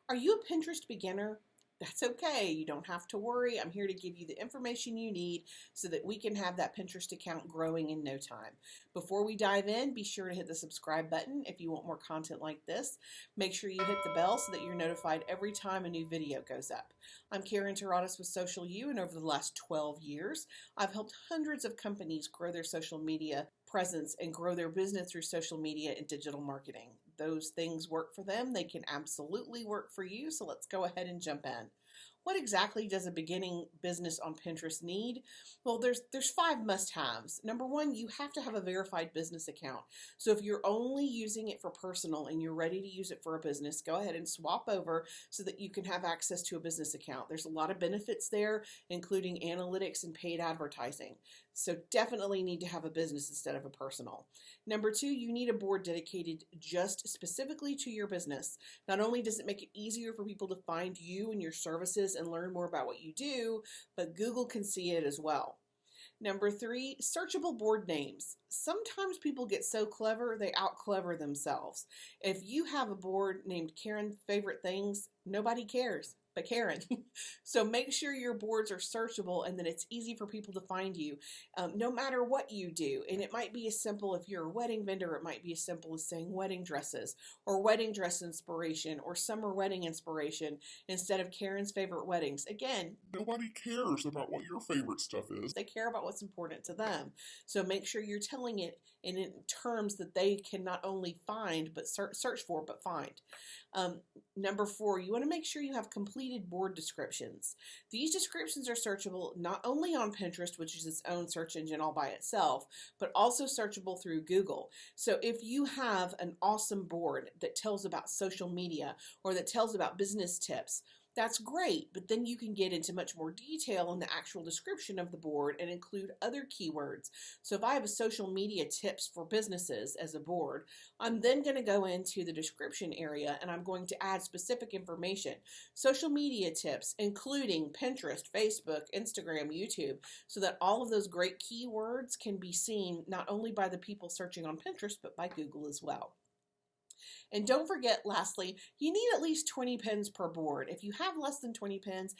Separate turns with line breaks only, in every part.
Are you a Pinterest beginner? That's okay. You don't have to worry. I'm here to give you the information you need so that we can have that Pinterest account growing in no time. Before we dive in, be sure to hit the subscribe button if you want more content like this. Make sure you hit the bell so that you're notified every time a new video goes up. I'm Karen Terradas with Social U, and over the last 12 years, I've helped hundreds of companies grow their social media presence and grow their business through social media and digital marketing. Those things work for them. They can absolutely work for you. So let's go ahead and jump in. What exactly does a beginning business on Pinterest need? Well, there's 5 must-haves. Number 1, you have to have a verified business account. So if you're only using it for personal and you're ready to use it for a business, go ahead and swap over so that you can have access to a business account. There's a lot of benefits there, including analytics and paid advertising. So definitely need to have a business instead of a personal. Number 2, you need a board dedicated just specifically to your business. Not only does it make it easier for people to find you and your services and learn more about what you do, but Google can see it as well. Number 3, searchable board names. Sometimes people get so clever, they out-clever themselves. If you have a board named Karen Favorite Things, nobody cares but Karen. So make sure your boards are searchable and that it's easy for people to find you, no matter what you do. And it might be as simple, if you're a wedding vendor, it might be as simple as saying wedding dresses or wedding dress inspiration or summer wedding inspiration instead of Karen's favorite weddings. Again,
Nobody cares about what your favorite stuff is.
they care about what's important to them. So make sure you're telling it in terms that they can not only find, but search for, but find. Number 4, you want to make sure you have completed board descriptions. These descriptions are searchable not only on Pinterest, which is its own search engine all by itself, but also searchable through Google. So if you have an awesome board that tells about social media or that tells about business tips, that's great, but then you can get into much more detail in the actual description of the board and include other keywords. So if I have a social media tips for businesses as a board, I'm then going to go into the description area and I'm going to add specific information. Social media tips, including Pinterest, Facebook, Instagram, YouTube, so that all of those great keywords can be seen not only by the people searching on Pinterest, but by Google as well. And don't forget, lastly, you need at least 20 pins per board. If you have less than 20 pins,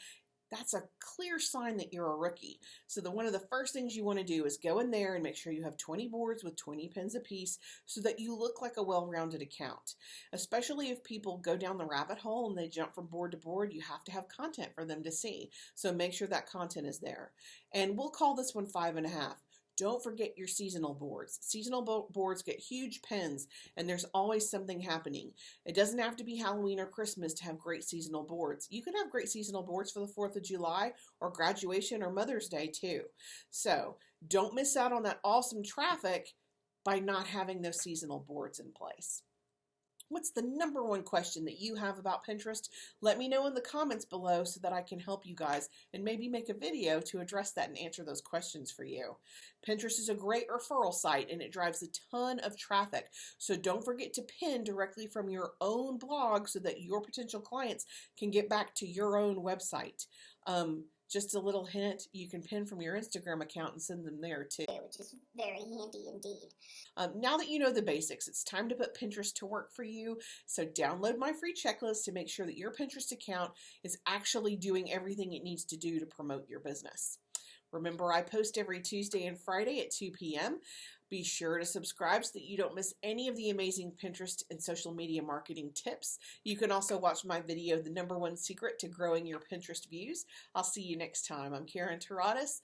that's a clear sign that you're a rookie. So one of the first things you want to do is go in there and make sure you have 20 boards with 20 pins apiece so that you look like a well-rounded account. Especially if people go down the rabbit hole and they jump from board to board, you have to have content for them to see. So make sure that content is there. And we'll call this one 5.5. Don't forget your seasonal boards. Seasonal boards get huge pins, and there's always something happening. It doesn't have to be Halloween or Christmas to have great seasonal boards. You can have great seasonal boards for the 4th of July or graduation or Mother's Day too. So don't miss out on that awesome traffic by not having those seasonal boards in place. What's the number 1 question that you have about Pinterest? Let me know in the comments below so that I can help you guys and maybe make a video to address that and answer those questions for you. Pinterest is a great referral site and it drives a ton of traffic. So don't forget to pin directly from your own blog so that your potential clients can get back to your own website. Just a little hint, you can pin from your Instagram account and send them there too.
Which is very handy indeed.
Now that you know the basics, it's time to put Pinterest to work for you. So download my free checklist to make sure that your Pinterest account is actually doing everything it needs to do to promote your business. Remember, I post every Tuesday and Friday at 2 p.m. Be sure to subscribe so that you don't miss any of the amazing Pinterest and social media marketing tips. You can also watch my video, The #1 Secret to Growing Your Pinterest Views. I'll see you next time. I'm Karen Terradas,